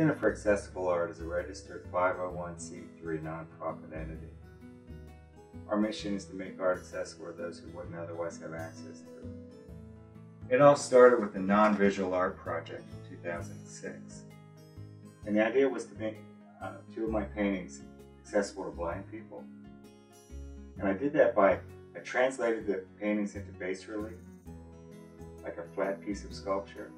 Center for Accessible Art is a registered 501c3 nonprofit entity. Our mission is to make art accessible to those who wouldn't otherwise have access to it. It all started with a non-visual art project in 2006. And the idea was to make two of my paintings accessible to blind people. And I did that by, I translated the paintings into bas relief, like a flat piece of sculpture.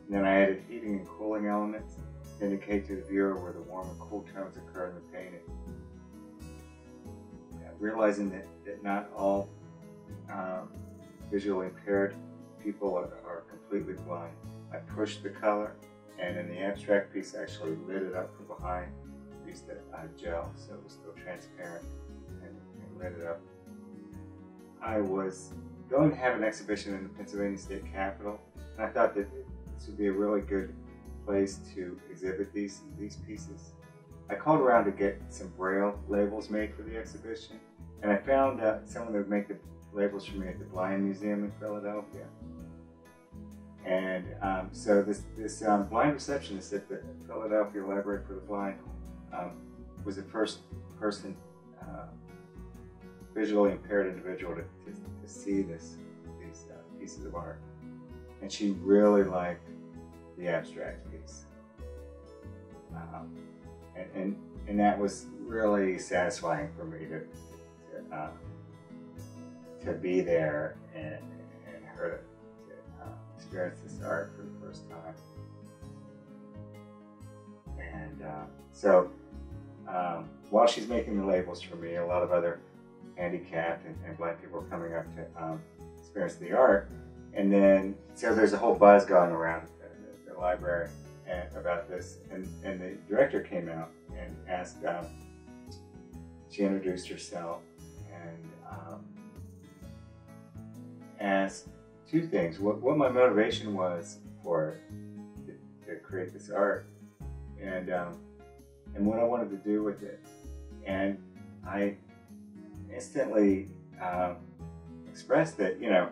And then I added heating and cooling elements to indicate to the viewer where the warm and cool tones occur in the painting. Realizing that not all visually impaired people are completely blind, I pushed the color, and in the abstract piece I actually lit it up from behind, used gel so it was still transparent, and lit it up. I was going to have an exhibition in the Pennsylvania State Capitol, and I thought that this would be a really good place to exhibit these pieces. I called around to get some Braille labels made for the exhibition, and I found someone that would make the labels for me at the Blind Museum in Philadelphia. And so this blind receptionist at the Philadelphia Library for the Blind was the first person, visually impaired individual to see these pieces of art. And she really liked the abstract piece. And that was really satisfying for me to be there and her to experience this art for the first time. And so while she's making the labels for me, a lot of other handicapped and blind people are coming up to experience the art. And then, so there's a whole buzz going around the library about this, and the director came out and asked, she introduced herself and asked two things: what my motivation was for to create this art, and what I wanted to do with it. And I instantly expressed that, you know,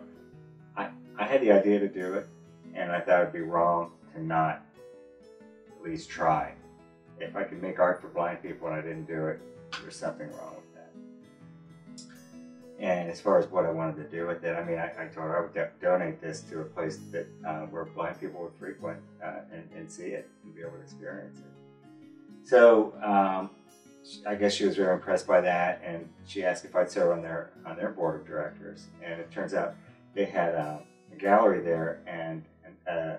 I had the idea to do it, and I thought it'd be wrong to not at least try. If I could make art for blind people and I didn't do it, there's something wrong with that. And as far as what I wanted to do with it, I mean, I told her I would donate this to a place that where blind people would frequent and see it and be able to experience it. So I guess she was very impressed by that, and she asked if I'd serve on their board of directors. And it turns out they had a gallery there and a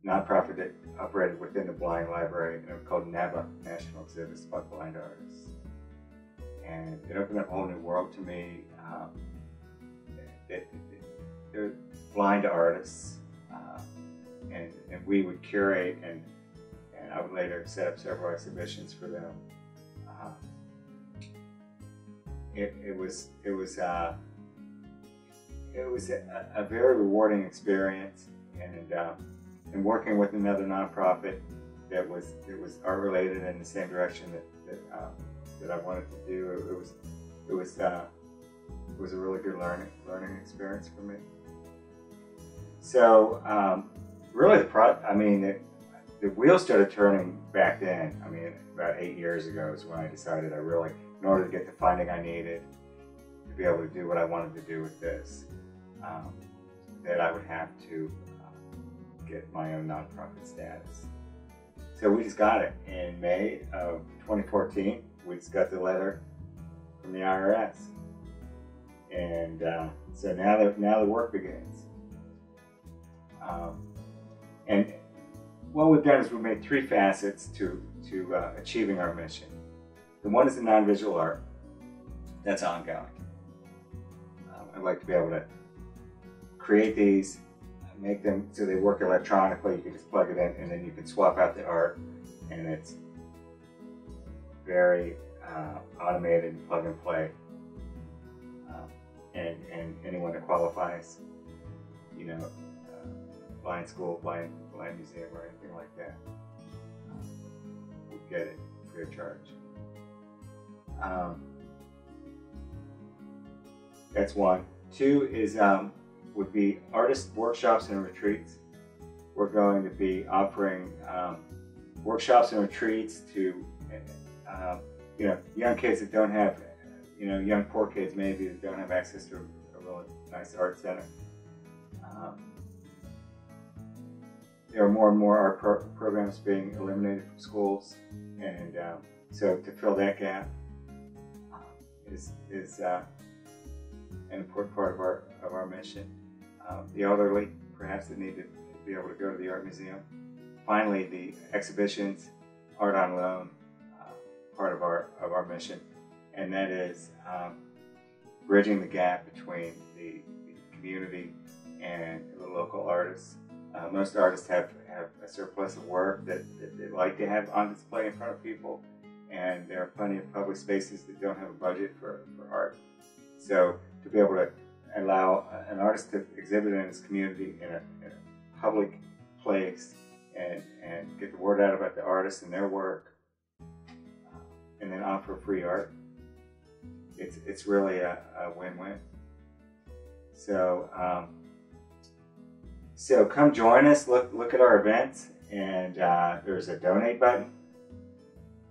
nonprofit that operated within the blind library, and it was called NABA, National Exhibits by Blind Artists. And it opened up a whole new world to me. They're blind artists, and we would curate, and I would later set up several exhibitions for them. It was a very rewarding experience, and working with another nonprofit that was art related in the same direction that I wanted to do. It was a really good learning experience for me. So really the wheels started turning back then. I mean, about 8 years ago is when I decided in order to get the funding I needed to be able to do what I wanted to do with this, that I would have to get my own nonprofit status. So we just got it in May of 2014. We just got the letter from the IRS, and so now the work begins. And what we've done is we've made three facets to achieving our mission. The one is the non-visual art. That's ongoing. I'd like to be able to create these, make them so they work electronically. You can just plug it in, and then you can swap out the art, and it's very automated, plug and play. And anyone that qualifies, you know, blind school, blind museum, or anything like that, will get it free of charge. That's one. Two is would be artist workshops and retreats. We're going to be offering workshops and retreats to, young kids that don't have, young poor kids maybe that don't have access to a really nice art center. There are more and more art programs being eliminated from schools, and so to fill that gap is an important part of our mission. The elderly, perhaps, that need to be able to go to the art museum. Finally, the exhibitions, art on loan, part of our mission, and that is bridging the gap between the community and the local artists. Most artists have a surplus of work that they like to have on display in front of people, and there are plenty of public spaces that don't have a budget for art. So to be able to allow an artist to exhibit in his community in a public place and get the word out about the artist and their work, and then offer free art, it's really a win-win. So come join us, look at our events, and there's a donate button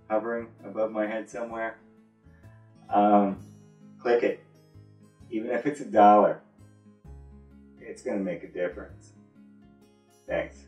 hovering above my head somewhere. Click it. Even if it's $1, it's going to make a difference. Thanks.